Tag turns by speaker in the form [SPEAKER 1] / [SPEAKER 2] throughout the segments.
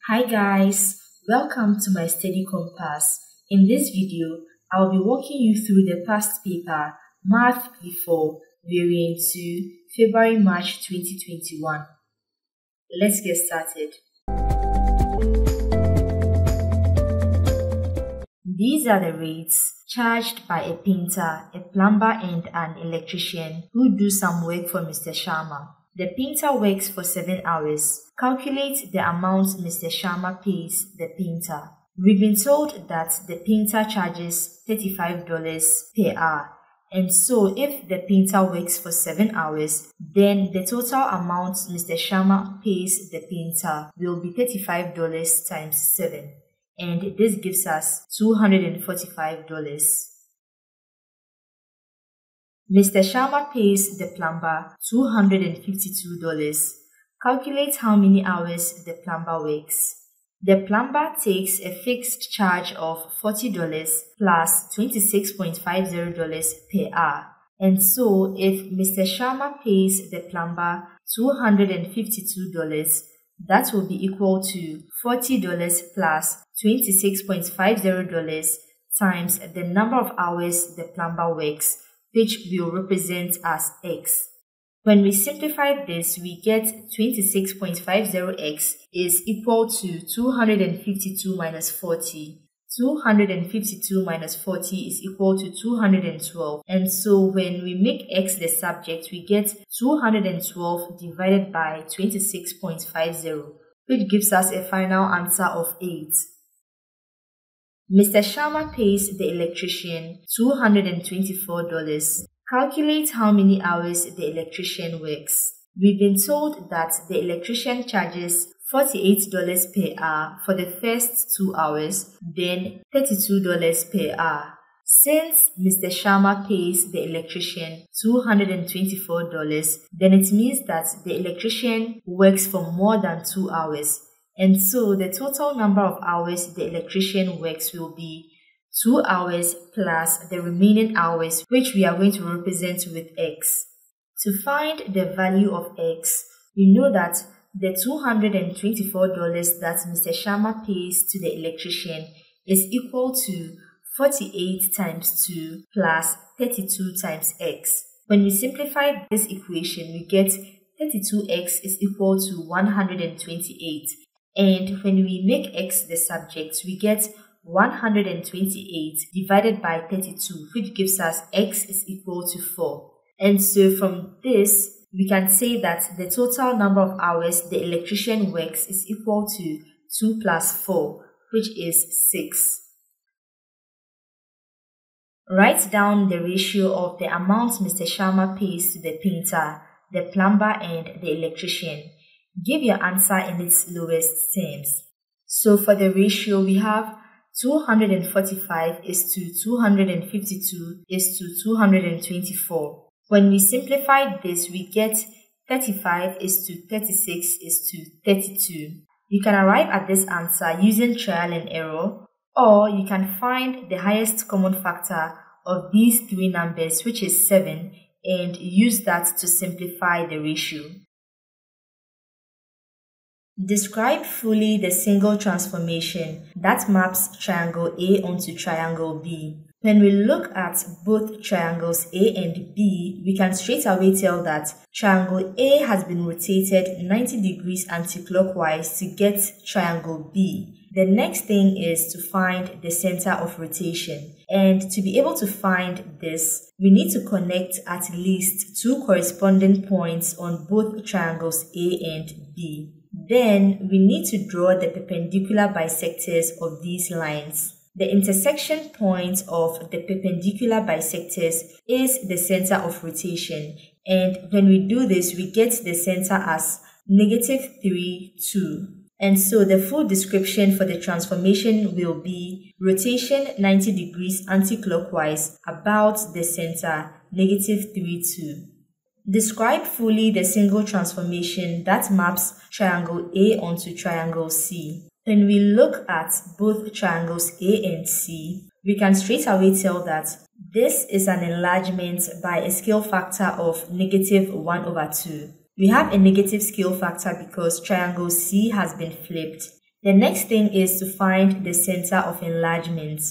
[SPEAKER 1] Hi guys, welcome to my study compass. In this video, I'll be walking you through the past paper, Math Paper, variant 2, February March 2021. Let's get started. These are the rates charged by a painter, a plumber and an electrician who do some work for Mr. Sharma. The painter works for 7 hours. Calculate the amount Mr. Sharma pays the painter. We've been told that the painter charges $35 per hour. And so if the painter works for 7 hours, then the total amount Mr. Sharma pays the painter will be $35 times 7. And this gives us $245. Mr. Sharma pays the plumber $252. Calculate how many hours the plumber works. The plumber takes a fixed charge of $40 plus $26.50 per hour. And so if Mr. Sharma pays the plumber $252, that will be equal to $40 plus $26.50 times the number of hours the plumber works, which we'll represent as x. When we simplify this, we get 26.50x is equal to 252 minus 40. 252 minus 40 is equal to 212. And so when we make x the subject, we get 212 divided by 26.50, which gives us a final answer of 8. Mr. Sharma pays the electrician $224. Calculate how many hours the electrician works. We've been told that the electrician charges $48 per hour for the first 2 hours, then $32 per hour. Since Mr. Sharma pays the electrician $224, then it means that the electrician works for more than 2 hours. And so the total number of hours the electrician works will be 2 hours plus the remaining hours, which we are going to represent with x. To find the value of x, we know that the $224 that Mr. Sharma pays to the electrician is equal to 48 times 2 plus 32 times x. When we simplify this equation, we get 32x is equal to 128. And when we make x the subject, we get 128 divided by 32, which gives us x is equal to 4. And so from this, we can say that the total number of hours the electrician works is equal to 2 plus 4, which is 6. Write down the ratio of the amount Mr. Sharma pays to the painter, the plumber, and the electrician. Give your answer in its lowest terms. So for the ratio, we have 245 is to 252 is to 224. When we simplify this, we get 35 is to 36 is to 32. You can arrive at this answer using trial and error, or you can find the highest common factor of these three numbers, which is 7, and use that to simplify the ratio. Describe fully the single transformation that maps triangle A onto triangle B. When we look at both triangles A and B, we can straight away tell that triangle A has been rotated 90 degrees anti-clockwise to get triangle B. The next thing is to find the center of rotation. And to be able to find this, we need to connect at least 2 corresponding points on both triangles A and B. Then we need to draw the perpendicular bisectors of these lines. The intersection point of the perpendicular bisectors is the center of rotation. And when we do this, we get the center as -3, 2. And so the full description for the transformation will be rotation 90 degrees anti-clockwise about the center, -3, 2. Describe fully the single transformation that maps triangle A onto triangle C. When we look at both triangles A and C, we can straight away tell that this is an enlargement by a scale factor of -1/2. We have a negative scale factor because triangle C has been flipped. The next thing is to find the center of enlargement.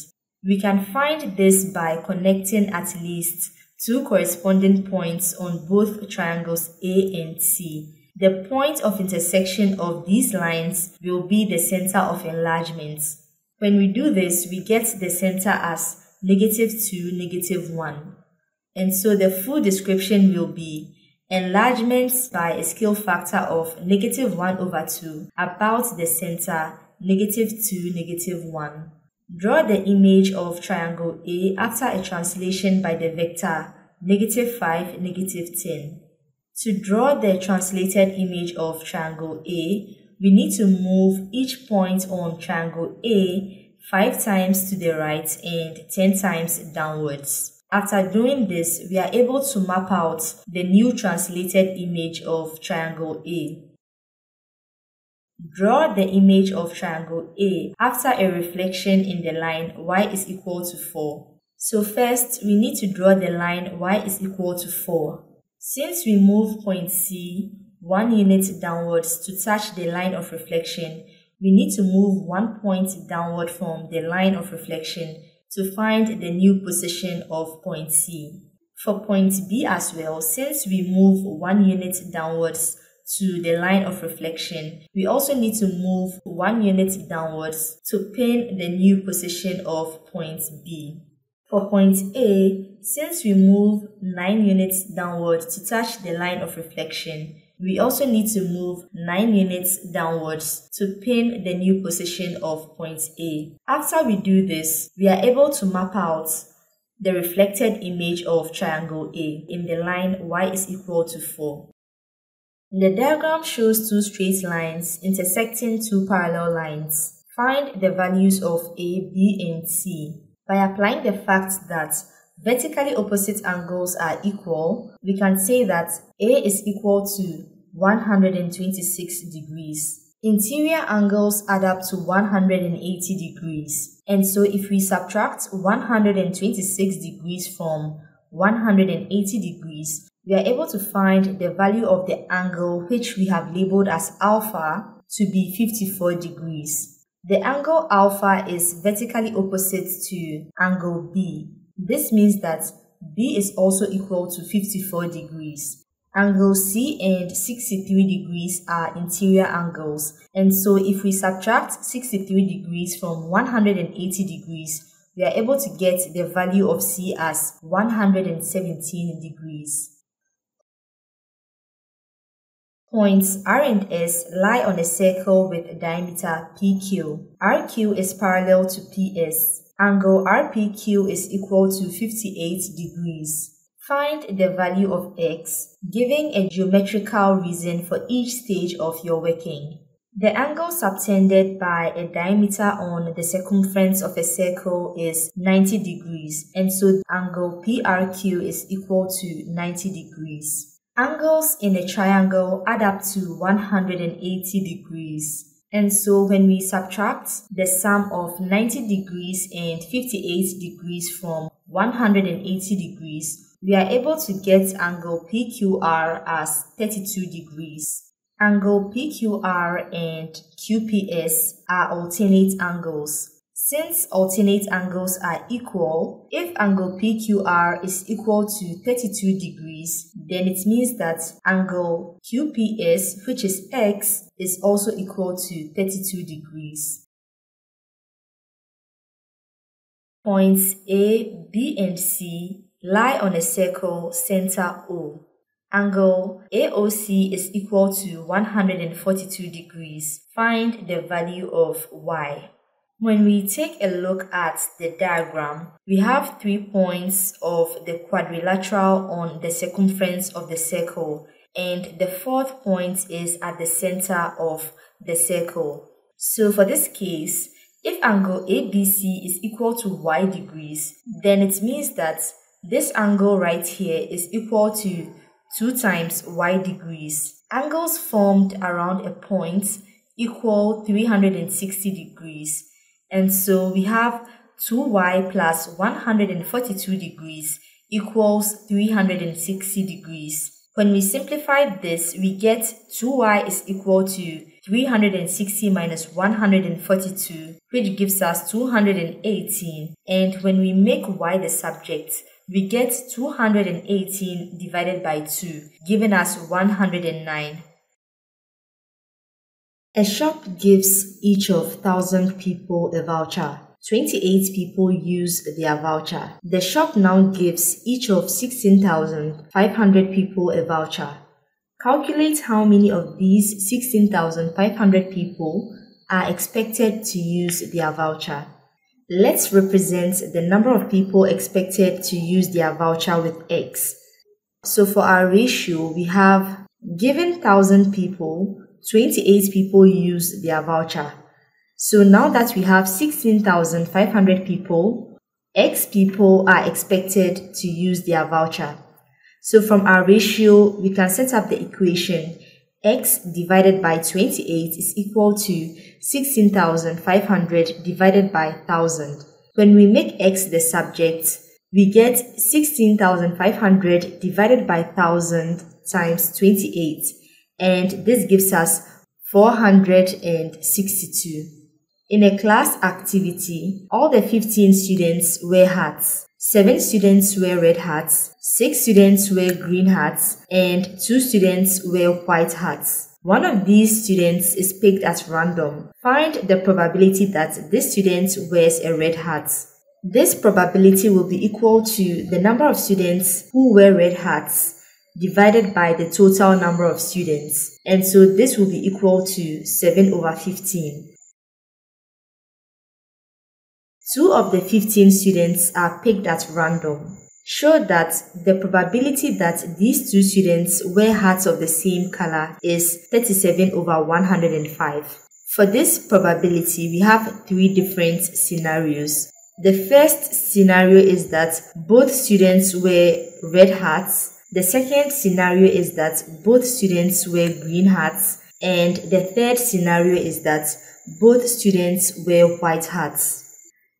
[SPEAKER 1] We can find this by connecting at least two corresponding points on both triangles A and C. The point of intersection of these lines will be the center of enlargement. When we do this, we get the center as -2, -1. And so the full description will be enlargement by a scale factor of -1/2 about the center -2, -1. Draw the image of triangle A after a translation by the vector -5, -10. To draw the translated image of triangle A, we need to move each point on triangle A 5 times to the right and 10 times downwards. After doing this, we are able to map out the new translated image of triangle A. Draw the image of triangle A after a reflection in the line y is equal to 4. So first, we need to draw the line y is equal to 4. Since we move point C 1 unit downwards to touch the line of reflection, we need to move 1 point downward from the line of reflection to find the new position of point C. For point B as well, since we move 1 unit downwards to the line of reflection, we also need to move 1 unit downwards to pin the new position of point B. For point A, since we move 9 units downwards to touch the line of reflection, we also need to move 9 units downwards to pin the new position of point A. After we do this, we are able to map out the reflected image of triangle A in the line y is equal to 4. The diagram shows two straight lines intersecting two parallel lines. Find the values of A, B, and C. By applying the fact that vertically opposite angles are equal, we can say that A is equal to 126 degrees. Interior angles add up to 180 degrees. And so if we subtract 126 degrees from 180 degrees, we are able to find the value of the angle which we have labeled as alpha to be 54 degrees. The angle alpha is vertically opposite to angle B. This means that B is also equal to 54 degrees. Angle C and 63 degrees are interior angles, and so if we subtract 63 degrees from 180 degrees, we are able to get the value of C as 117 degrees. Points R and S lie on a circle with diameter PQ. RQ is parallel to PS. Angle RPQ is equal to 58 degrees. Find the value of X, giving a geometrical reason for each stage of your working. The angle subtended by a diameter on the circumference of a circle is 90 degrees, and so angle PRQ is equal to 90 degrees. Angles in a triangle add up to 180 degrees. And so when we subtract the sum of 90 degrees and 58 degrees from 180 degrees, we are able to get angle PQR as 32 degrees. Angle PQR and QPS are alternate angles. Since alternate angles are equal, if angle PQR is equal to 32 degrees, then it means that angle QPS, which is X, is also equal to 32 degrees. Points A, B, and C lie on a circle center O. Angle AOC is equal to 142 degrees. Find the value of Y. When we take a look at the diagram, we have 3 points of the quadrilateral on the circumference of the circle, and the 4th point is at the center of the circle. So for this case, if angle ABC is equal to Y degrees, then it means that this angle right here is equal to 2 times Y degrees. Angles formed around a point equal 360 degrees. And so we have 2y plus 142 degrees equals 360 degrees. When we simplify this, we get 2y is equal to 360 minus 142, which gives us 218. And when we make y the subject, we get 218 divided by 2, giving us 109. A shop gives each of 1,000 people a voucher. 28 people use their voucher. The shop now gives each of 16,500 people a voucher. Calculate how many of these 16,500 people are expected to use their voucher. Let's represent the number of people expected to use their voucher with x. So for our ratio, we have given 1,000 people, 28 people use their voucher. So now that we have 16,500 people, x people are expected to use their voucher. So from our ratio, we can set up the equation x divided by 28 is equal to 16,500 divided by 1,000. When we make x the subject, we get 16,500 divided by 1,000 times 28, and this gives us 462. In a class activity, all the 15 students wear hats. 7 students wear red hats, 6 students wear green hats, and 2 students wear white hats. One of these students is picked at random. Find the probability that this student wears a red hat. This probability will be equal to the number of students who wear red hats divided by the total number of students. And so this will be equal to 7/15. 2 of the 15 students are picked at random. Show that the probability that these 2 students wear hats of the same color is 37/105. For this probability, we have 3 different scenarios. The first scenario is that both students wear red hats. The second scenario is that both students wear green hats. And the third scenario is that both students wear white hats.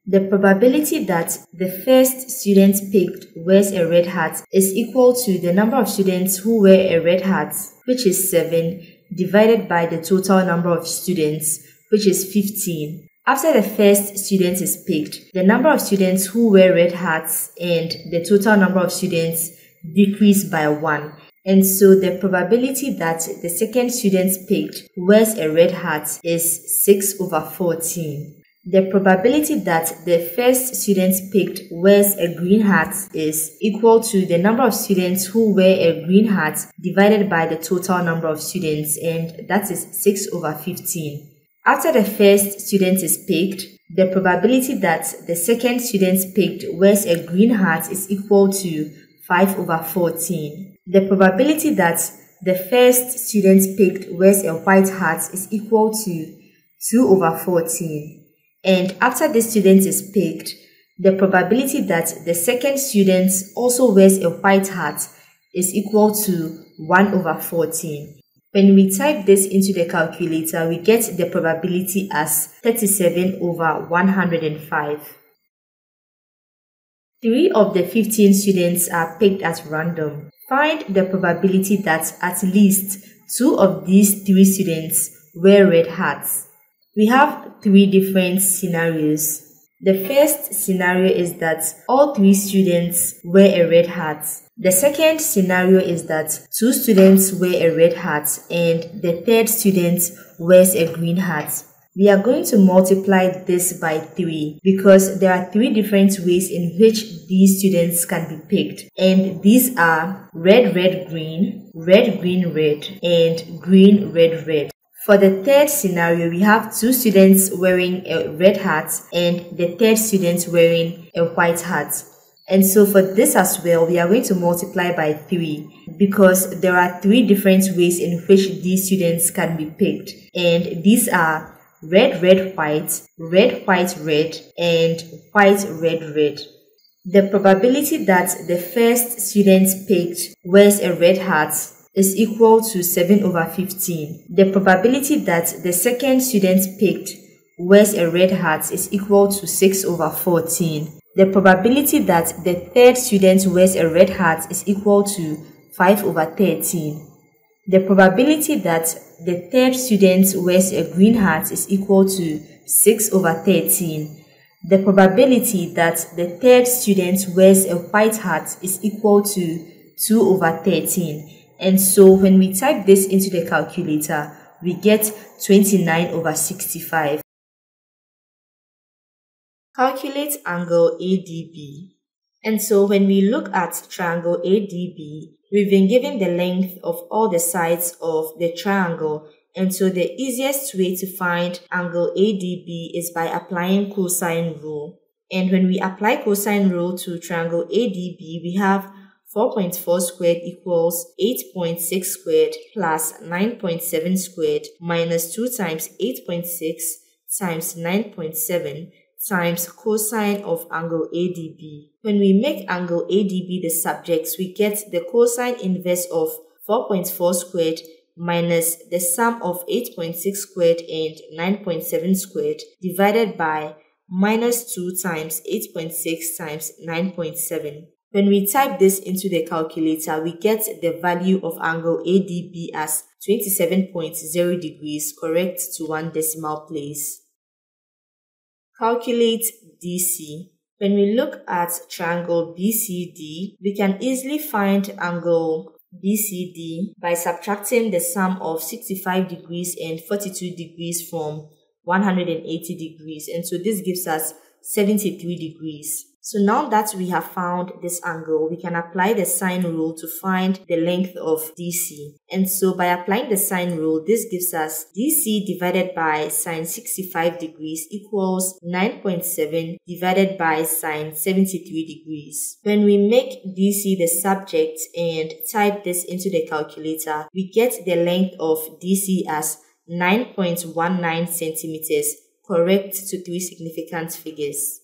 [SPEAKER 1] The probability that the first student picked wears a red hat is equal to the number of students who wear a red hat, which is 7, divided by the total number of students, which is 15. After the first student is picked, the number of students who wear red hats and the total number of students decrease by 1. And so the probability that the second student picked wears a red hat is 6/14. The probability that the first student picked wears a green hat is equal to the number of students who wear a green hat divided by the total number of students, and that is 6/15. After the first student is picked, the probability that the second student picked wears a green hat is equal to 5/14. The probability that the first student picked wears a white hat is equal to 2/14. And after the student is picked, the probability that the second student also wears a white hat is equal to 1/14. When we type this into the calculator, we get the probability as 37/105. 3 of the 15 students are picked at random. Find the probability that at least 2 of these 3 students wear red hats. We have 3 different scenarios. The first scenario is that all 3 students wear a red hat. The second scenario is that 2 students wear a red hat and the third student wears a green hat. We are going to multiply this by 3 because there are 3 different ways in which these students can be picked. And these are red, red, green, red, green, red, and green, red, red. For the third scenario, we have 2 students wearing a red hat and the third student wearing a white hat. And so for this as well, we are going to multiply by 3 because there are 3 different ways in which these students can be picked. And these are red, red, white, red, white, red, and white, red, red. The probability that the first student picked wears a red hat is equal to 7/15. The probability that the second student picked wears a red hat is equal to 6/14. The probability that the third student wears a red hat is equal to 5/13. The probability that the third student wears a green hat is equal to 6/13. The probability that the third student wears a white hat is equal to 2/13. And so when we type this into the calculator, we get 29/65. Calculate angle ADB. And so when we look at triangle ADB, we've been given the length of all the sides of the triangle. And so the easiest way to find angle ADB is by applying cosine rule. And when we apply cosine rule to triangle ADB, we have 4.4 squared equals 8.6 squared plus 9.7 squared minus 2 times 8.6 times 9.7 times cosine of angle ADB. When we make angle ADB the subject, we get the cosine inverse of 4.4 squared minus the sum of 8.6 squared and 9.7 squared divided by minus 2 times 8.6 times 9.7. When we type this into the calculator, we get the value of angle ADB as 27.0 degrees, correct to 1 decimal place. Calculate DC. When we look at triangle BCD, we can easily find angle BCD by subtracting the sum of 65 degrees and 42 degrees from 180 degrees. And so this gives us 73 degrees. So now that we have found this angle, we can apply the sine rule to find the length of DC. And so by applying the sine rule, this gives us DC divided by sine 65 degrees equals 9.7 divided by sine 73 degrees. When we make DC the subject and type this into the calculator, we get the length of DC as 9.19 centimeters, correct to 3 significant figures.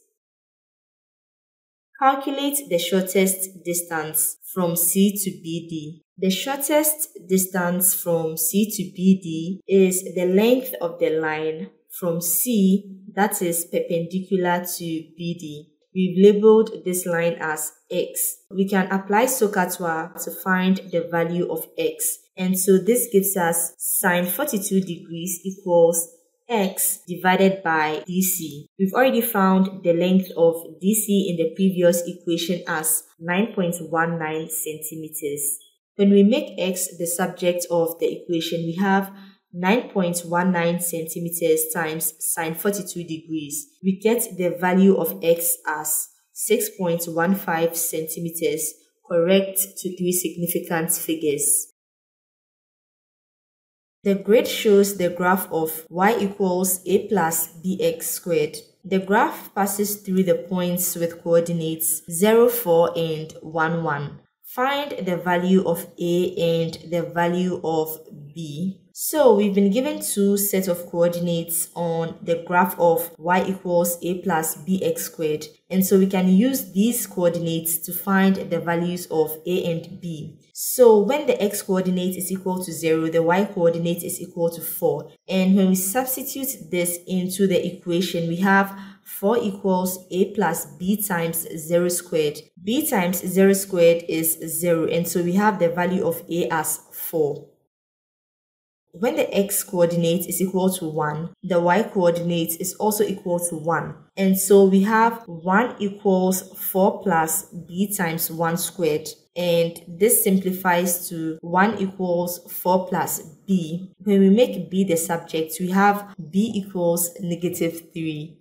[SPEAKER 1] Calculate the shortest distance from C to BD. The shortest distance from C to BD is the length of the line from C that is perpendicular to BD. We've labeled this line as X. We can apply SOHCAHTOA to find the value of X. And so this gives us sine 42 degrees equals X divided by DC. We've already found the length of DC in the previous equation as 9.19 centimeters. When we make X the subject of the equation, we have 9.19 centimeters times sine 42 degrees. We get the value of X as 6.15 centimeters, correct to 3 significant figures. The grid shows the graph of y equals a plus bx squared. The graph passes through the points with coordinates 0, 4, and 1, 1. Find the value of a and the value of b. So we've been given two sets of coordinates on the graph of y equals a plus bx squared. And so we can use these coordinates to find the values of a and b. So when the x coordinate is equal to 0, the y coordinate is equal to 4. And when we substitute this into the equation, we have 4 equals a plus b times 0 squared. B times 0 squared is 0, and so we have the value of a as 4. When the x coordinate is equal to 1, the y coordinate is also equal to 1. And so we have 1 equals 4 plus b times 1 squared. And this simplifies to 1 equals 4 plus b. When we make b the subject, we have b equals -3.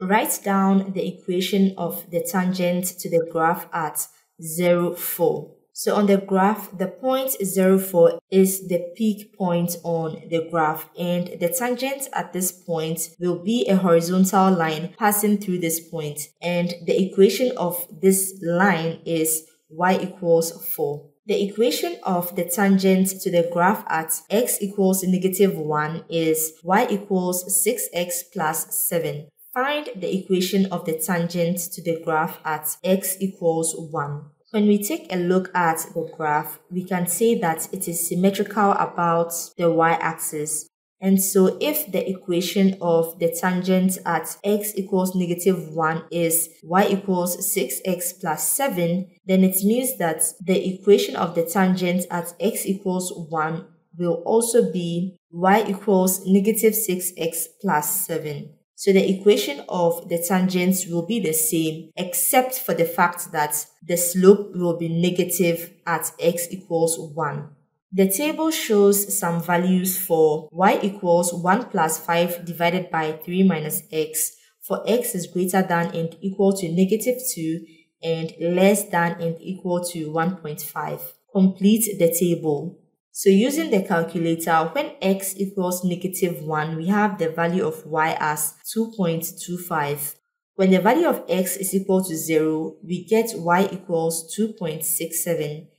[SPEAKER 1] Write down the equation of the tangent to the graph at 0, 4. So on the graph, the point 0, 4 is the peak point on the graph, and the tangent at this point will be a horizontal line passing through this point, and the equation of this line is y equals 4. The equation of the tangent to the graph at x equals -1 is y equals 6x plus 7. Find the equation of the tangent to the graph at x equals 1. When we take a look at the graph, we can say that it is symmetrical about the y-axis. And so if the equation of the tangent at x equals -1 is y equals 6x plus 7, then it means that the equation of the tangent at x equals 1 will also be y equals -6x plus 7. So the equation of the tangents will be the same, except for the fact that the slope will be negative at x equals 1. The table shows some values for y equals 1 plus 5 divided by 3 minus x for x is greater than and equal to -2 and less than and equal to 1.5. Complete the table. So using the calculator, when x equals -1, we have the value of y as 2.25. When the value of x is equal to 0, we get y equals 2.67.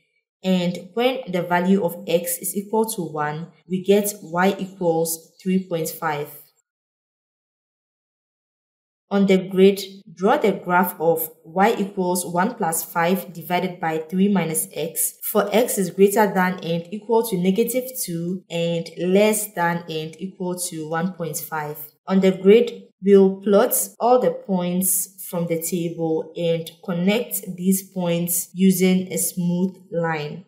[SPEAKER 1] And when the value of x is equal to 1, we get y equals 3.5. On the grid, draw the graph of y equals 1 plus 5 divided by 3 minus x for x is greater than and equal to -2 and less than and equal to 1.5. On the grid, we'll plot all the points from the table and connect these points using a smooth line.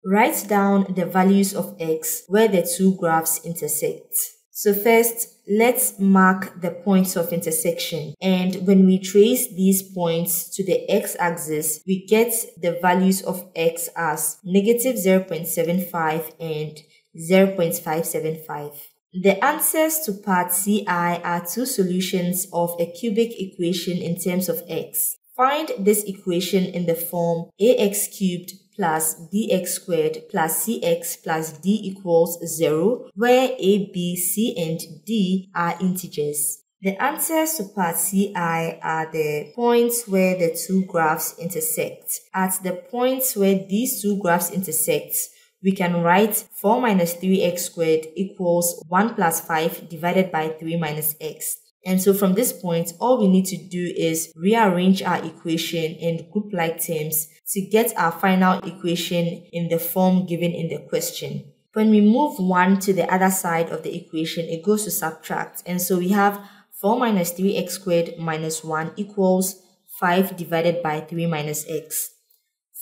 [SPEAKER 1] Write down the values of x where the two graphs intersect. So first, let's mark the points of intersection, and when we trace these points to the x-axis, we get the values of x as -0.75 and 0.575. The answers to part CI are two solutions of a cubic equation in terms of x. Find this equation in the form ax cubed plus bx squared plus cx plus d equals 0, where a, b, c, and d are integers. The answers to part CI are the points where the two graphs intersect. At the points where these two graphs intersect, we can write 4 minus 3x squared equals 1 plus 5 divided by 3 minus x. And so from this point, all we need to do is rearrange our equation in group-like terms to get our final equation in the form given in the question. When we move 1 to the other side of the equation, it goes to subtract. And so we have 4 minus 3x squared minus 1 equals 5 divided by 3 minus x.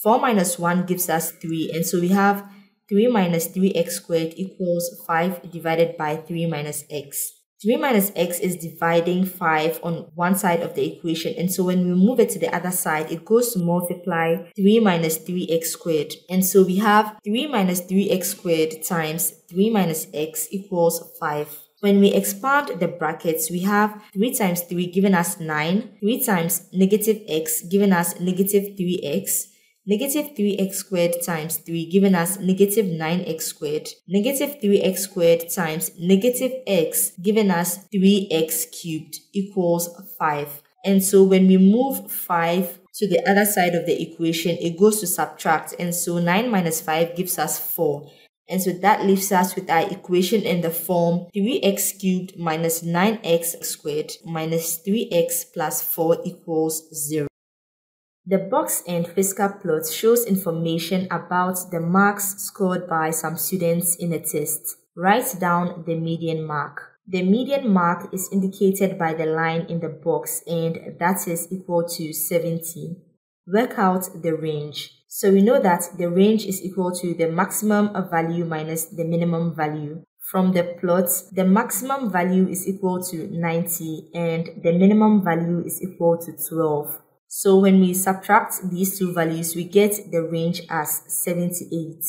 [SPEAKER 1] 4 minus 1 gives us 3. And so we have 3 minus 3x squared equals 5 divided by 3 minus x. 3 minus x is dividing 5 on one side of the equation, and so when we move it to the other side, it goes to multiply 3 minus 3x squared. And so we have 3 minus 3x squared times 3 minus x equals 5. When we expand the brackets, we have 3 times 3 giving us 9, 3 times -x giving us -3x, -3x squared times 3 giving us -9x squared, -3x squared times -x giving us 3x cubed equals 5. And so when we move 5 to the other side of the equation, it goes to subtract, and so 9 minus 5 gives us 4. And so that leaves us with our equation in the form 3x cubed minus 9x squared minus 3x plus 4 equals 0. The box and physical plot shows information about the marks scored by some students in a test. Write down the median mark. The median mark is indicated by the line in the box, and that is equal to 70. Work out the range. So we know that the range is equal to the maximum value minus the minimum value. From the plot, the maximum value is equal to 90 and the minimum value is equal to 12. So when we subtract these two values, we get the range as 78.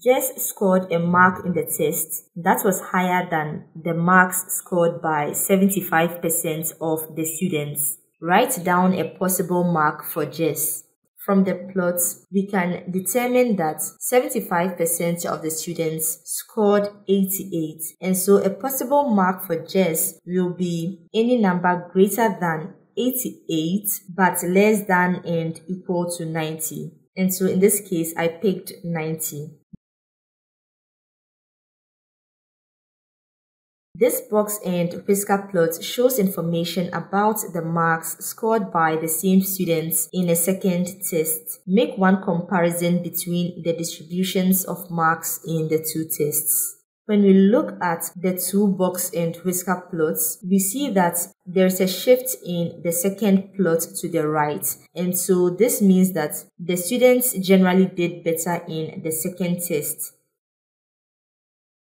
[SPEAKER 1] Jess scored a mark in the test that was higher than the marks scored by 75% of the students. Write down a possible mark for Jess. From the plots, we can determine that 75% of the students scored 88. And so a possible mark for Jess will be any number greater than 88 but less than and equal to 90. And so in this case, I picked 90. This box and physical plot shows information about the marks scored by the same students in a second test. Make one comparison between the distributions of marks in the two tests. When we look at the two box and whisker plots, we see that there's a shift in the second plot to the right. And so this means that the students generally did better in the second test.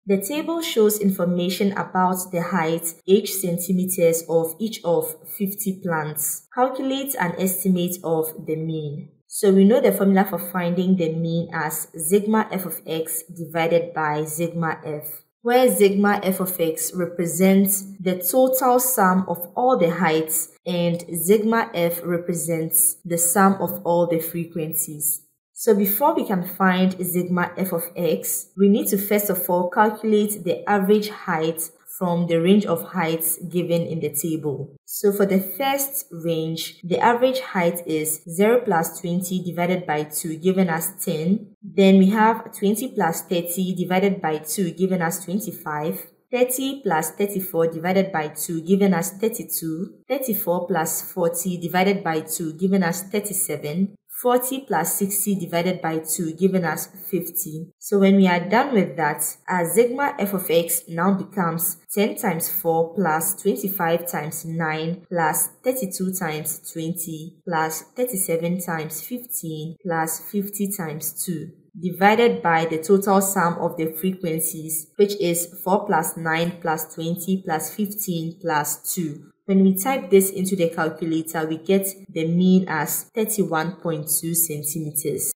[SPEAKER 1] The table shows information about the height, h centimeters of each of 50 plants. Calculate an estimate of the mean. So we know the formula for finding the mean as sigma f of x divided by sigma f, where sigma f of x represents the total sum of all the heights and sigma f represents the sum of all the frequencies. So before we can find sigma f of x, we need to first of all calculate the average height from the range of heights given in the table. So for the first range, the average height is 0 plus 20 divided by 2 giving us 10. Then we have 20 plus 30 divided by 2 giving us 25. 30 plus 34 divided by 2 giving us 32. 34 plus 40 divided by 2 giving us 37. 40 plus 60 divided by 2 giving us 50. So when we are done with that, our sigma f of x now becomes 10 times 4 plus 25 times 9 plus 32 times 20 plus 37 times 15 plus 50 times 2. Divided by the total sum of the frequencies, which is 4 plus 9 plus 20 plus 15 plus 2. When we type this into the calculator, we get the mean as 31.2 centimeters.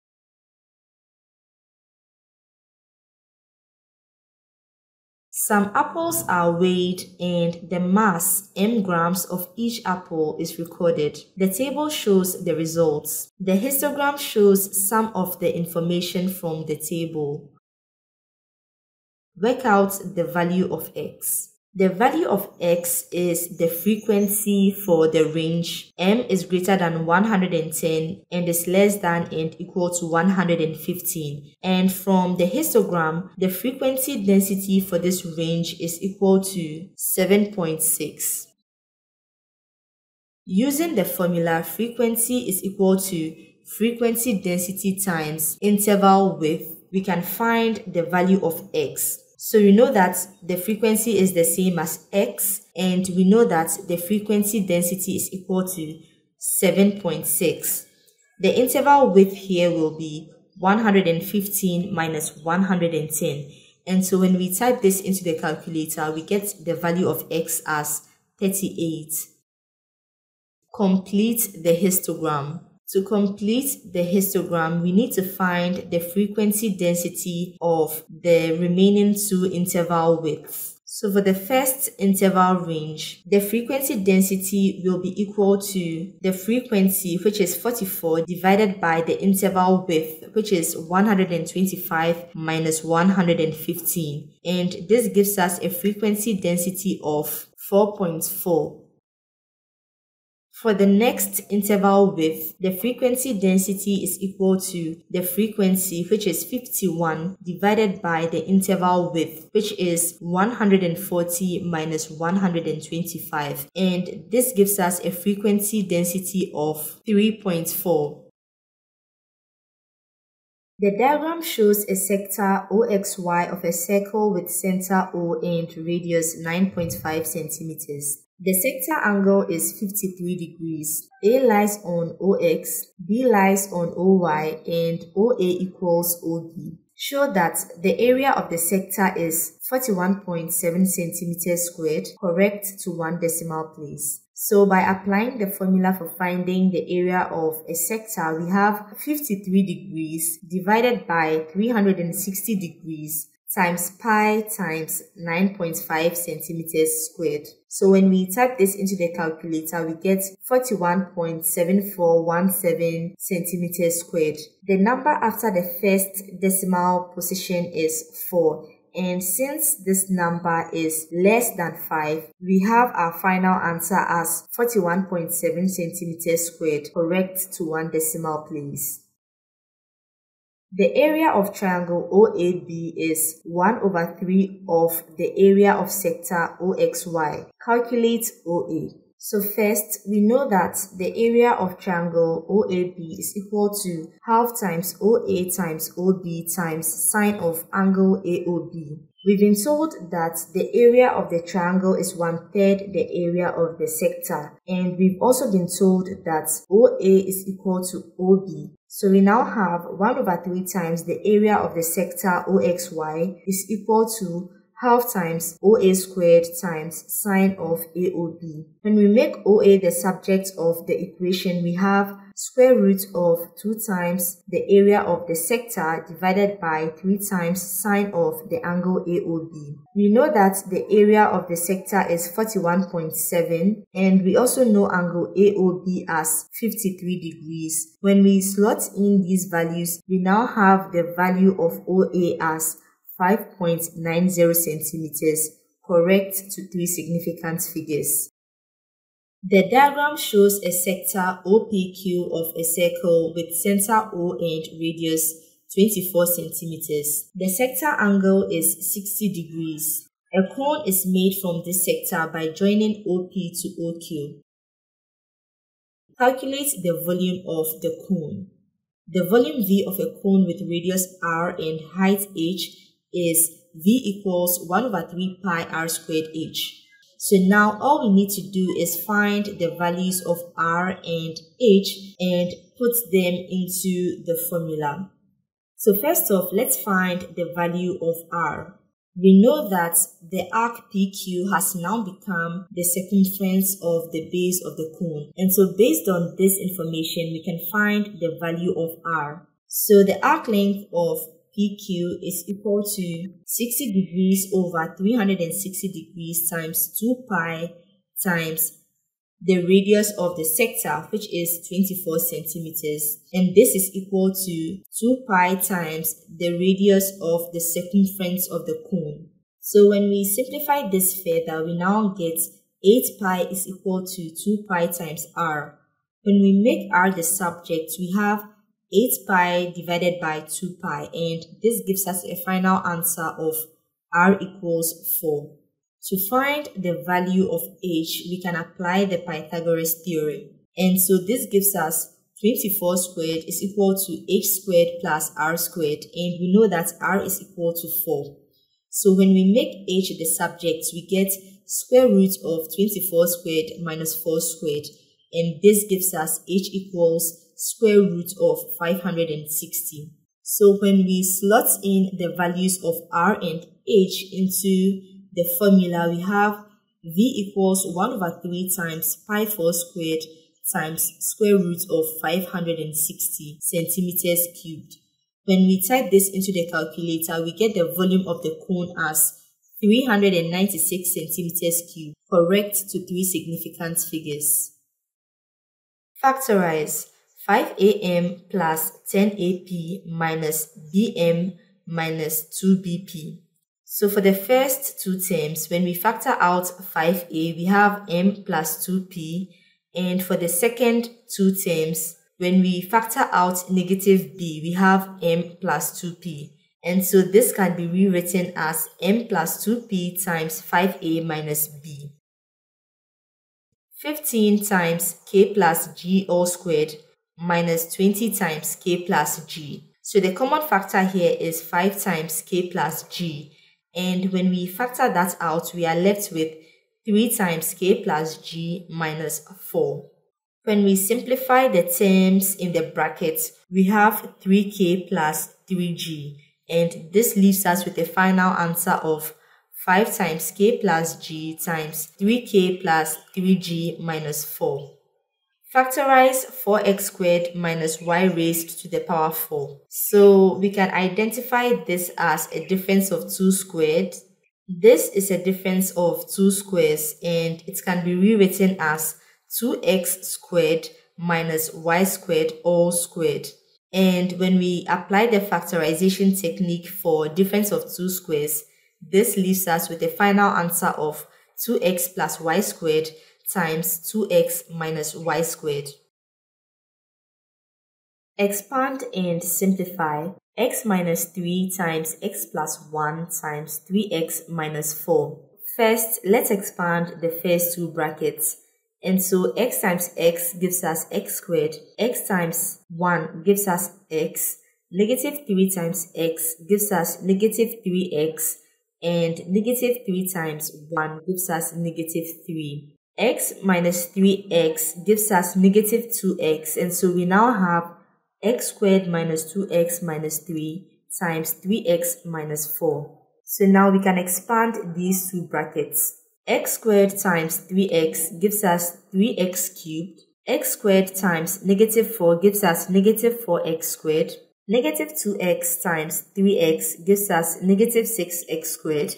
[SPEAKER 1] Some apples are weighed and the mass, m grams of each apple is recorded. The table shows the results. The histogram shows some of the information from the table. Work out the value of x. The value of x is the frequency for the range. M is greater than 110 and is less than and equal to 115. And from the histogram, the frequency density for this range is equal to 7.6. Using the formula, frequency is equal to frequency density times interval width, we can find the value of x. So we know that the frequency is the same as x, and we know that the frequency density is equal to 7.6. The interval width here will be 115 minus 110. And so when we type this into the calculator, we get the value of x as 38. Complete the histogram. To complete the histogram, we need to find the frequency density of the remaining two interval widths. So for the first interval range, the frequency density will be equal to the frequency, which is 44, divided by the interval width, which is 125 minus 115. And this gives us a frequency density of 4.4. For the next interval width, the frequency density is equal to the frequency, which is 51, divided by the interval width, which is 140 minus 125. And this gives us a frequency density of 3.4. The diagram shows a sector OXY of a circle with center O and radius 9.5 centimeters. The sector angle is 53 degrees. A lies on OX, B lies on OY, and OA equals OB. Show that the area of the sector is 41.7 centimeters squared, correct to 1 decimal place. So by applying the formula for finding the area of a sector, we have 53 degrees divided by 360 degrees times pi times 9.5 centimeters squared. So when we type this into the calculator, we get 41.7417 centimeters squared. The number after the first decimal position is 4. And since this number is less than 5, we have our final answer as 41.7 centimeters squared, correct to 1 decimal place. The area of triangle OAB is 1/3 of the area of sector OXY. Calculate OA. So first, we know that the area of triangle OAB is equal to half times OA times OB times sine of angle AOB. We've been told that the area of the triangle is 1/3 the area of the sector, and we've also been told that OA is equal to OB. So we now have 1/3 times the area of the sector OXY is equal to half times OA squared times sine of AOB. When we make OA the subject of the equation, we have square root of 2 times the area of the sector divided by 3 times sine of the angle AOB. We know that the area of the sector is 41.7, and we also know angle AOB as 53 degrees. When we slot in these values, we now have the value of OA as 5.90 centimeters, correct to 3 significant figures. The diagram shows a sector OPQ of a circle with center O and radius 24 centimeters. The sector angle is 60 degrees. A cone is made from this sector by joining OP to OQ. Calculate the volume of the cone. The volume V of a cone with radius r and height h is V equals 1/3 pi r squared h. So now all we need to do is find the values of r and h and put them into the formula. So first off, let's find the value of r. We know that the arc PQ has now become the circumference of the base of the cone. And so based on this information, we can find the value of r. So the arc length of PQ is equal to 60 degrees over 360 degrees times 2 pi times the radius of the sector, which is 24 centimeters. And this is equal to 2 pi times the radius of the circumference of the cone. So when we simplify this further, we now get 8 pi is equal to 2 pi times r. When we make r the subject, we have 8 pi divided by 2 pi, and this gives us a final answer of r equals 4. To find the value of h, we can apply the Pythagoras theorem. And so this gives us 24 squared is equal to h squared plus r squared, and we know that r is equal to 4. So when we make h the subject, we get square root of 24 squared minus 4 squared, and this gives us h equals square root of 560. So when we slot in the values of r and h into the formula, we have v equals 1/3 times pi 4 squared times square root of 560 centimeters cubed. When we type this into the calculator, we get the volume of the cone as 396 centimeters cubed, correct to 3 significant figures. Factorize 5am plus 10ap minus bm minus 2bp. So for the first two terms, when we factor out 5a, we have m plus 2p. And for the second two terms, when we factor out negative b, we have m plus 2p. And so this can be rewritten as m plus 2p times 5a minus b. 15 times k plus g all squared minus 20 times k plus g. So the common factor here is 5 times k plus g. And when we factor that out, we are left with 3 times k plus g minus 4. When we simplify the terms in the brackets, we have 3k plus 3g. And this leaves us with a final answer of 5 times k plus g times 3k plus 3g minus 4. Factorize 4x squared minus y raised to the power 4. So we can identify this as a difference of 2 squared. This is a difference of 2 squares, and it can be rewritten as 2x squared minus y squared all squared. And when we apply the factorization technique for difference of 2 squares, this leaves us with a final answer of 2x plus y squared times 2x minus y squared. Expand and simplify x minus 3 times x plus 1 times 3x minus 4. First, let's expand the first two brackets. And so x times x gives us x squared, x times 1 gives us x, negative 3 times x gives us negative 3x, and negative 3 times 1 gives us negative 3. X minus 3x gives us negative 2x, and so we now have x squared minus 2x minus 3 times 3x minus 4. So now we can expand these two brackets. X squared times 3x gives us 3x cubed. X squared times negative 4 gives us negative 4x squared. Negative 2x times 3x gives us negative 6x squared.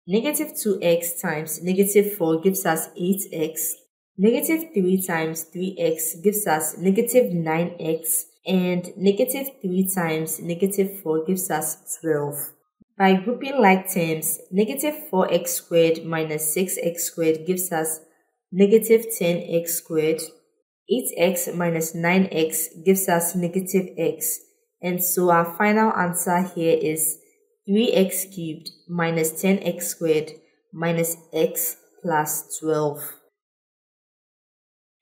[SPEAKER 1] Negative 2x times negative 4 gives us 8x. Negative 3 times 3x gives us negative 9x. And negative 3 times negative 4 gives us 12. By grouping like terms, negative 4x squared minus 6x squared gives us negative 10x squared. 8x minus 9x gives us negative x. And so our final answer here is 3x cubed minus 10x squared minus x plus 12.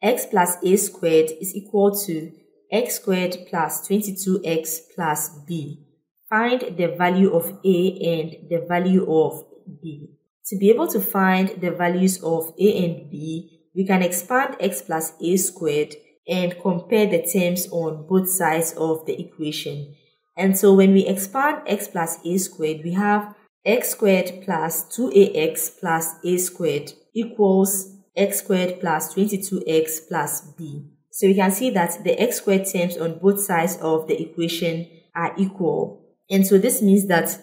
[SPEAKER 1] X plus a squared is equal to x squared plus 22x plus b. Find the value of a and the value of b. To be able to find the values of a and b, we can expand x plus a squared and compare the terms on both sides of the equation. And so when we expand x plus a squared, we have x squared plus 2ax plus a squared equals x squared plus 22x plus b. So we can see that the x squared terms on both sides of the equation are equal. And so this means that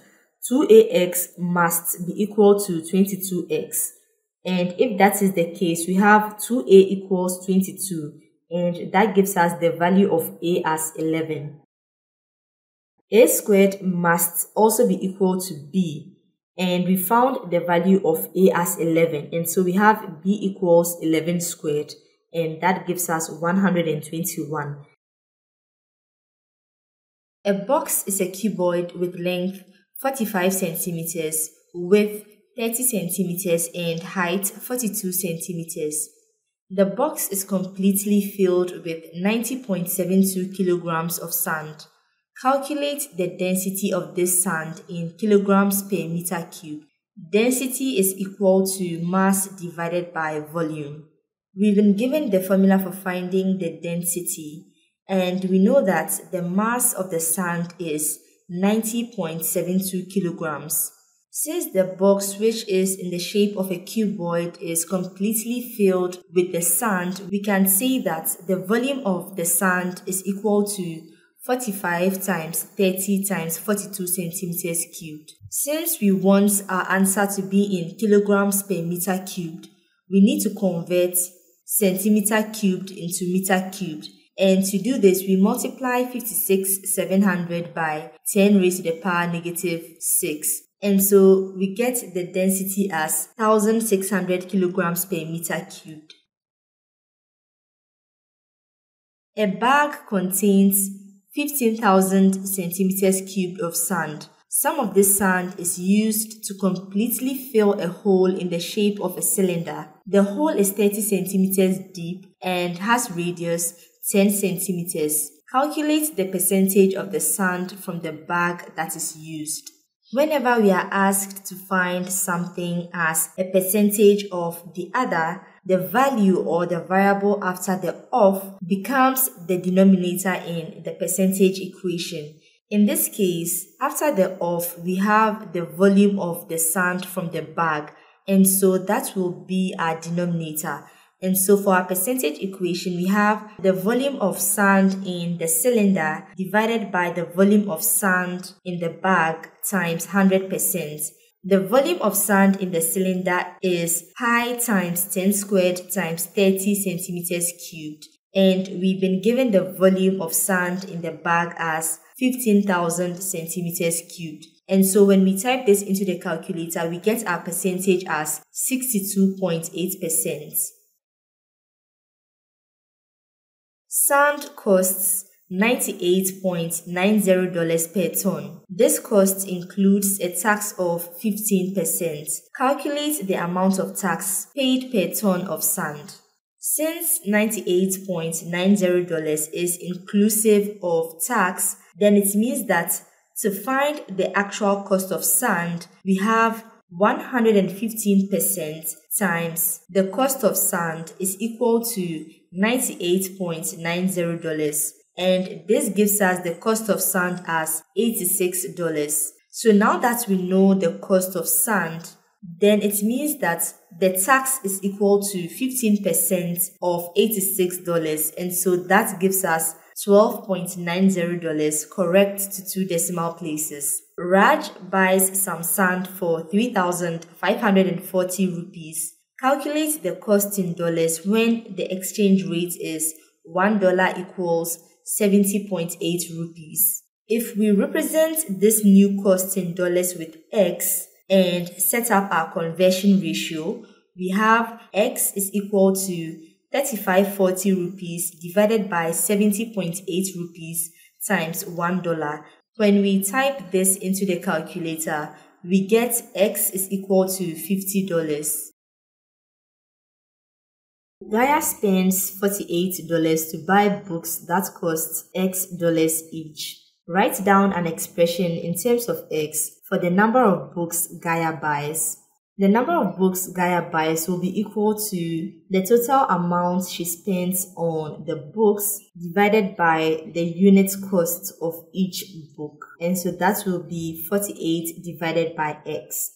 [SPEAKER 1] 2ax must be equal to 22x. And if that is the case, we have 2a equals 22, and that gives us the value of a as 11. A squared must also be equal to b, and we found the value of a as 11, and so we have b equals 11 squared, and that gives us 121. A box is a cuboid with length 45 centimeters, width 30 centimeters, and height 42 centimeters. The box is completely filled with 90.72 kilograms of sand. Calculate the density of this sand in kilograms per meter cube. Density is equal to mass divided by volume. We've been given the formula for finding the density, and we know that the mass of the sand is 90.72 kilograms. Since the box, which is in the shape of a cuboid, is completely filled with the sand, we can say that the volume of the sand is equal to 45 times 30 times 42 centimeters cubed. Since we want our answer to be in kilograms per meter cubed, we need to convert centimeter cubed into meter cubed. And to do this, we multiply 56,700 by 10 raised to the power negative 6. And so we get the density as 1,600 kilograms per meter cubed. A bag contains 15,000 centimeters cubed of sand. Some of this sand is used to completely fill a hole in the shape of a cylinder. The hole is 30 centimeters deep and has radius 10 centimeters. Calculate the percentage of the sand from the bag that is used. Whenever we are asked to find something as a percentage of the other, the value or the variable after the of becomes the denominator in the percentage equation. In this case, after the of, we have the volume of the sand from the bag, and so that will be our denominator. And so for our percentage equation, we have the volume of sand in the cylinder divided by the volume of sand in the bag times 100%. The volume of sand in the cylinder is pi times 10 squared times 30 centimeters cubed. And we've been given the volume of sand in the bag as 15,000 centimeters cubed. And so when we type this into the calculator, we get our percentage as 62.8%. Sand costs $98.90 per ton. This cost includes a tax of 15%. Calculate the amount of tax paid per ton of sand. Since $98.90 is inclusive of tax, then it means that To find the actual cost of sand, we have 115% times the cost of sand is equal to $98.90, and this gives us the cost of sand as $86. So now that we know the cost of sand, then it means that the tax is equal to 15% of $86, and so that gives us $12.90, correct to 2 decimal places. Raj buys some sand for 3,540 rupees. Calculate the cost in dollars when the exchange rate is $1 equals 70.8 rupees. If we represent this new cost in dollars with X and set up our conversion ratio, we have X is equal to 3540 rupees divided by 70.8 rupees times $1. When we type this into the calculator, we get X is equal to $50. Gaya spends $48 to buy books that cost X dollars each. Write down an expression in terms of X for the number of books Gaya buys. The number of books Gaya buys will be equal to the total amount she spends on the books divided by the unit cost of each book. And so that will be 48 divided by X.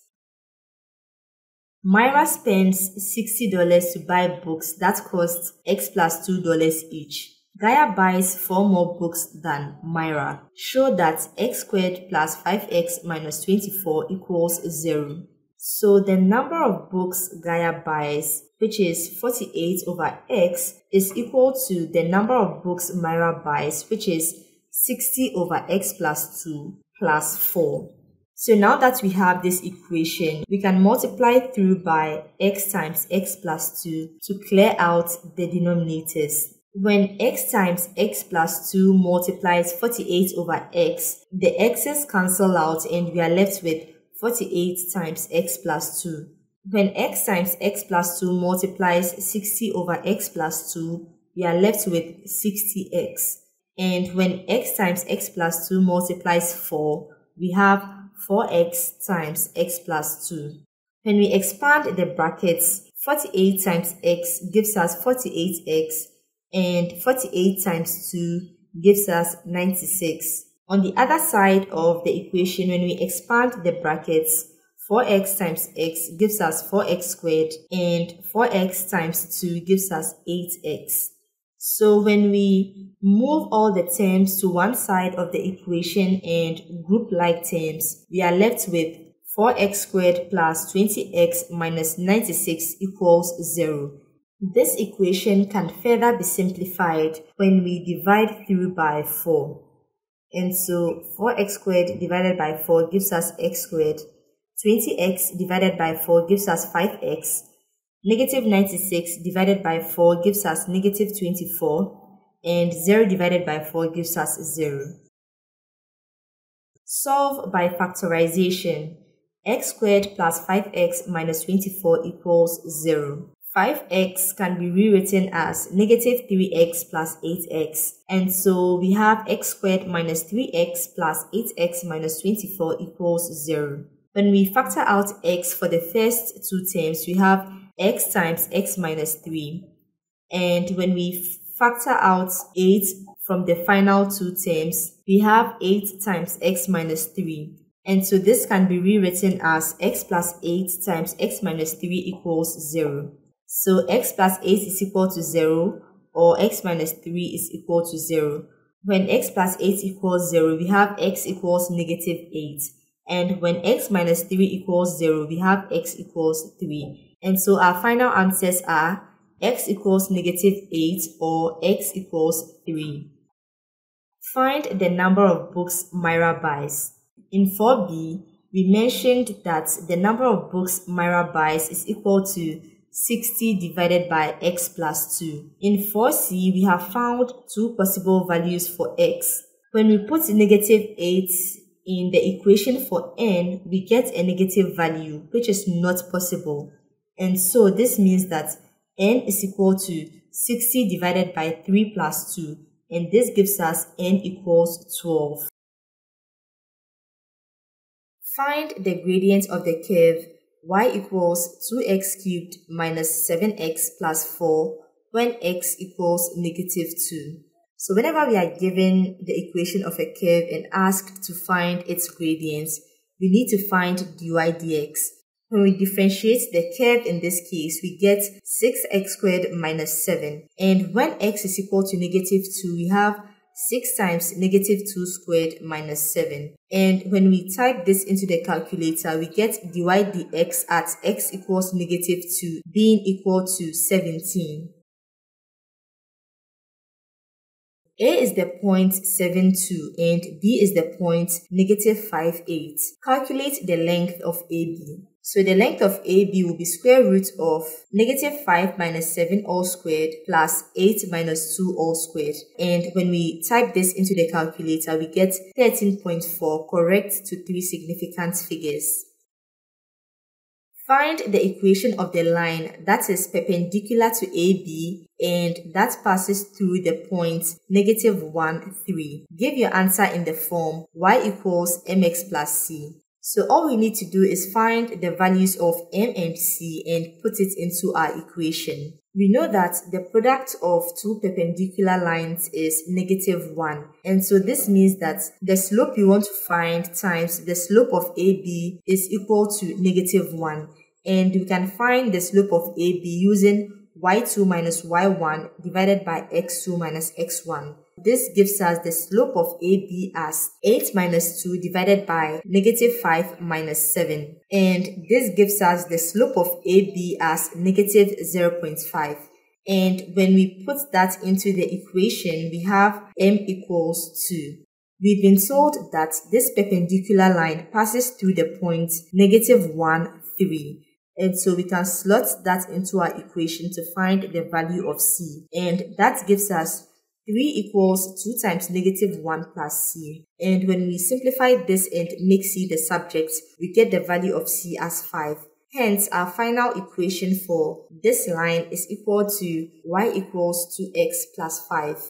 [SPEAKER 1] Myra spends $60 to buy books that cost X plus $2 each. Gaya buys 4 more books than Myra. Show that X squared plus 5X minus 24 equals 0. So the number of books Gaya buys, which is 48 over X, is equal to the number of books Myra buys, which is 60 over X plus 2 plus 4. So now that we have this equation, we can multiply through by X times X plus 2 to clear out the denominators. When X times X plus 2 multiplies 48 over X, the X's cancel out and we are left with 48 times X plus 2. When X times X plus 2 multiplies 60 over X plus 2, we are left with 60X. And when X times X plus 2 multiplies 4, we have 4X times X plus 2. When we expand the brackets, 48 times X gives us 48X, and 48 times 2 gives us 96. On the other side of the equation, when we expand the brackets, 4x times x gives us 4x squared, and 4x times 2 gives us 8x. So when we move all the terms to one side of the equation and group like terms, we are left with 4x squared plus 20x minus 96 equals 0. This equation can further be simplified when we divide through by 4. And so 4x squared divided by 4 gives us x squared. 20x divided by 4 gives us 5x. Negative 96 divided by 4 gives us negative 24. And 0 divided by 4 gives us 0. Solve by factorization. X squared plus 5x minus 24 equals 0. 5x can be rewritten as negative 3x plus 8x. And so we have x squared minus 3x plus 8x minus 24 equals 0. When we factor out x for the first two terms, we have x times x minus 3. And when we factor out 8 from the final two terms, we have 8 times x minus 3. And so this can be rewritten as x plus 8 times x minus 3 equals 0. So x plus 8 is equal to 0, or x minus 3 is equal to 0. When x plus 8 equals 0, we have x equals negative 8. And when x minus 3 equals 0, we have x equals 3. And so our final answers are x equals negative 8 or x equals 3. Find the number of books Myra buys. In 4b, we mentioned that the number of books Myra buys is equal to 60 divided by x plus 2. In 4c, we have found two possible values for x. When we put negative 8 in the equation for n, we get a negative value, which is not possible. And so this means that n is equal to 60 divided by 3 plus 2, and this gives us n equals 12. Find the gradient of the curve y equals 2x cubed minus 7x plus 4 when x equals negative 2. So whenever we are given the equation of a curve and asked to find its gradient, we need to find dy dx. When we differentiate the curve in this case, we get 6x squared minus 7. And when x is equal to negative 2, we have 6 times negative 2 squared minus 7. And when we type this into the calculator, we get dy dx at x equals negative 2 being equal to 17. A is the point 72 and B is the point negative 58. Calculate the length of AB. So the length of AB will be square root of negative 5 minus 7 all squared plus 8 minus 2 all squared. And when we type this into the calculator, we get 13.4 correct to 3 significant figures. Find the equation of the line that is perpendicular to AB and that passes through the point negative 1, 3. Give your answer in the form y equals mx plus c. So all we need to do is find the values of m and c and put it into our equation. We know that the product of two perpendicular lines is negative 1. And so this means that the slope you want to find times the slope of AB is equal to negative 1. And we can find the slope of AB using y2 minus y1 divided by x2 minus x1. This gives us the slope of AB as 8 minus 2 divided by negative 5 minus 7. And this gives us the slope of AB as negative 0.5. And when we put that into the equation, we have m equals 2. We've been told that this perpendicular line passes through the point negative 1, 3. And so we can slot that into our equation to find the value of c. And that gives us 3 equals 2 times negative 1 plus c. And when we simplify this and make c the subject, we get the value of c as 5. Hence, our final equation for this line is equal to y equals 2x plus 5.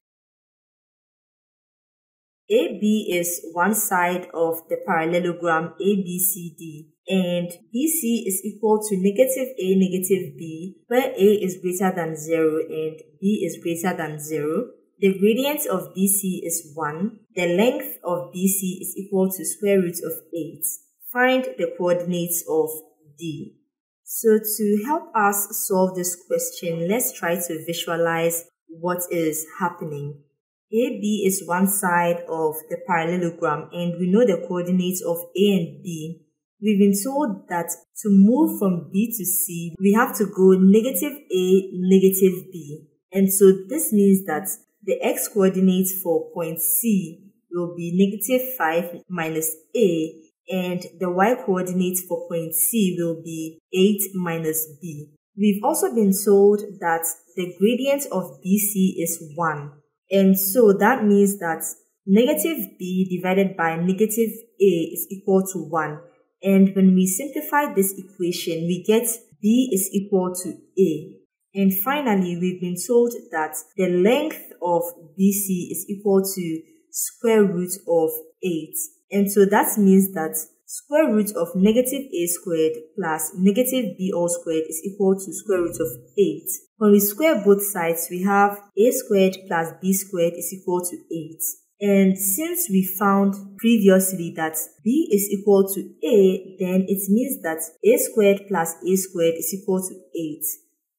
[SPEAKER 1] AB is one side of the parallelogram ABCD and BC is equal to negative A negative B, where A is greater than 0 and B is greater than 0. The gradient of BC is 1. The length of BC is equal to square root of 8. Find the coordinates of D. So to help us solve this question, let's try to visualize what is happening. AB is one side of the parallelogram and we know the coordinates of A and B. We've been told that to move from B to C, we have to go negative A, negative B. And so this means that the x coordinates for point C will be negative 5 minus A and the y coordinates for point C will be 8 minus B. We've also been told that the gradient of BC is 1. And so that means that negative b divided by negative a is equal to 1. And when we simplify this equation, we get b is equal to a. And finally, we've been told that the length of BC is equal to square root of 8. And so that means that square root of negative a squared plus negative b all squared is equal to square root of 8. When we square both sides, we have a squared plus b squared is equal to 8. And since we found previously that b is equal to a, then it means that a squared plus a squared is equal to 8.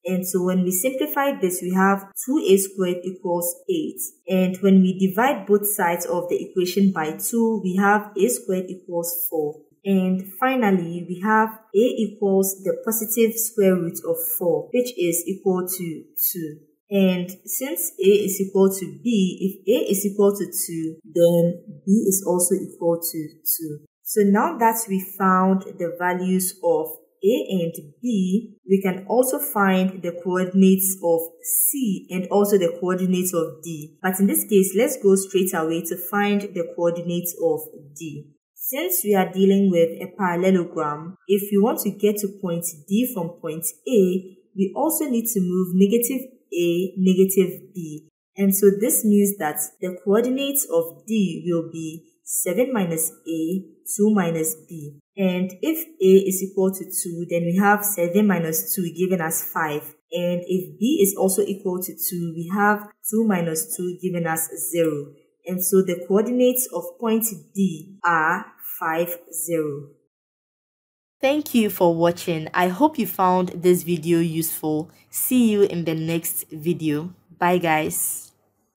[SPEAKER 1] And so when we simplify this, we have 2a squared equals 8. And when we divide both sides of the equation by 2, we have a squared equals 4. And finally, we have a equals the positive square root of 4, which is equal to 2. And since a is equal to b, if a is equal to 2, then b is also equal to 2. So now that we found the values of a and b, we can also find the coordinates of c and also the coordinates of d. But in this case, let's go straight away to find the coordinates of d. Since we are dealing with a parallelogram, if we want to get to point D from point A, we also need to move negative A, negative B. And so this means that the coordinates of D will be 7 minus A, 2 minus b. And if a is equal to 2, then we have 7 minus 2 giving us 5. And if b is also equal to 2, we have 2 minus 2 giving us 0. And so the coordinates of point D are 5, 0. Thank you for watching. I hope you found this video useful. See you in the next video. Bye guys.